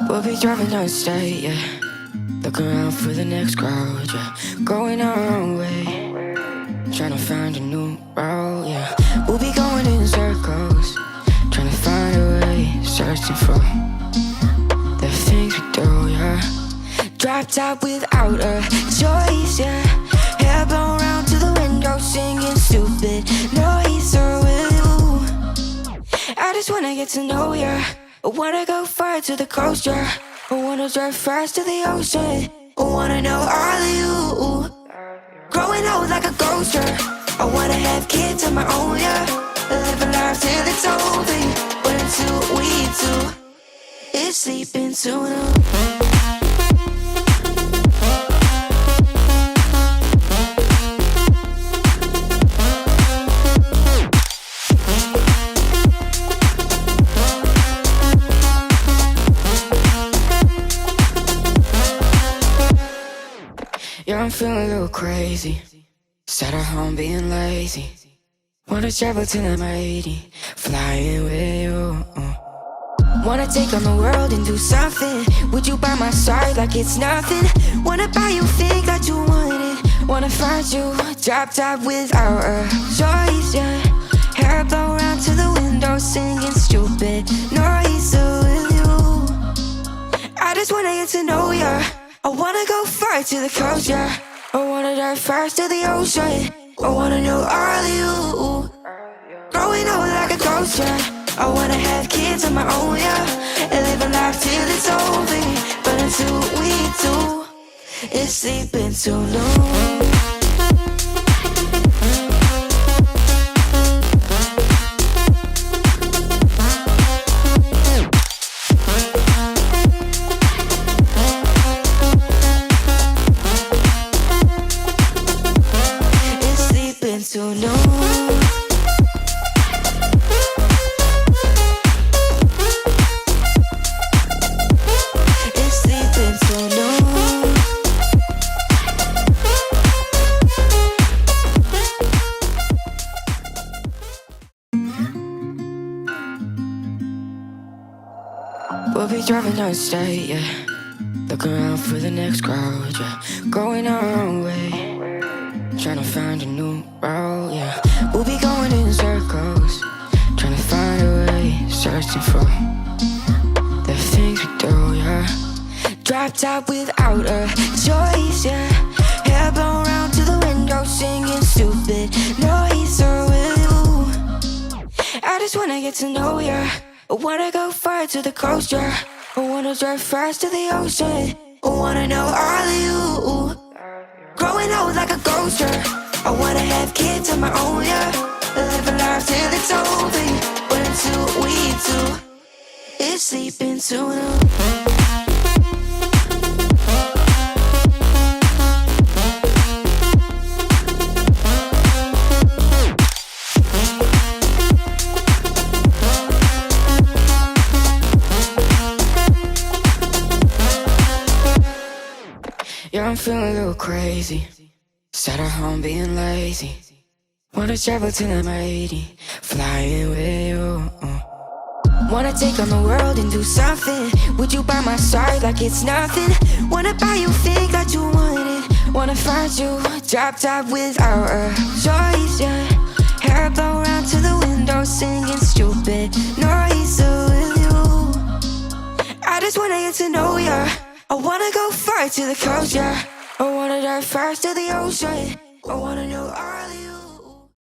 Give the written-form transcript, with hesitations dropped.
We'll be driving down the state, yeah. Looking around for the next crowd, yeah. Going our own way, trying to find a new route, yeah. We'll be going in circles, trying to find a way, searching for the things we do, yeah. Drop top without a choice, yeah. Hair blown round to the window, singing stupid noise. Or will you? I just wanna get to know ya. I wanna go far to the coast, yeah. I wanna drive fast to the ocean. I wanna know all of you. Growing old like a ghost, yeah. I wanna have kids of my own, yeah. Live a life till it's over. But until we do, it's sleeping too long. Yeah, I'm feeling a little crazy. Sat at home being lazy. Wanna travel till I'm 80, flying with you. Wanna take on the world and do something. Would you by my side like it's nothing? Wanna buy you things that you wanted. Wanna find you, drop top without a choice, yeah. Hair blow round to the window, singing stupid noise. So will you? I just wanna get to know ya. I wanna go far to the coast, yeah. I wanna dive fast to the ocean. I wanna know all of you. Growing old like a ghost, yeah. I wanna have kids of my own, yeah. And live a life till it's over. But until we do, it's sleeping too long. So no, it's sleeping so long. We'll be driving down the state, yeah. Looking around for the next crowd, yeah. Going our own way, trying to find a new route, yeah. We'll be going in circles, trying to find a way, searching for the things we do, yeah. Drop top without a choice, yeah. Hair blown round to the window, singing stupid noise. Or will you? I just wanna get to know ya. I wanna go far to the coast, yeah. I wanna drive fast to the ocean. I wanna know all of you. Growing old like a ghost, yeah. I wanna have kids of my own, yeah. Live a life till it's over. But until we do, it's sleeping too long. Yeah, I'm feeling a little crazy. Sat at home being lazy. Wanna travel till I'm 80, flying with you. Wanna take on the world and do something. Would you by my side like it's nothing? Wanna buy you things that you wanted. Wanna find you, drop top without a choice, yeah. Hair blow round to the window, singing stupid noise. So will you? I just wanna get to know ya. I wanna go far to the coast, yeah. I wanna dive fast to the ocean. I wanna know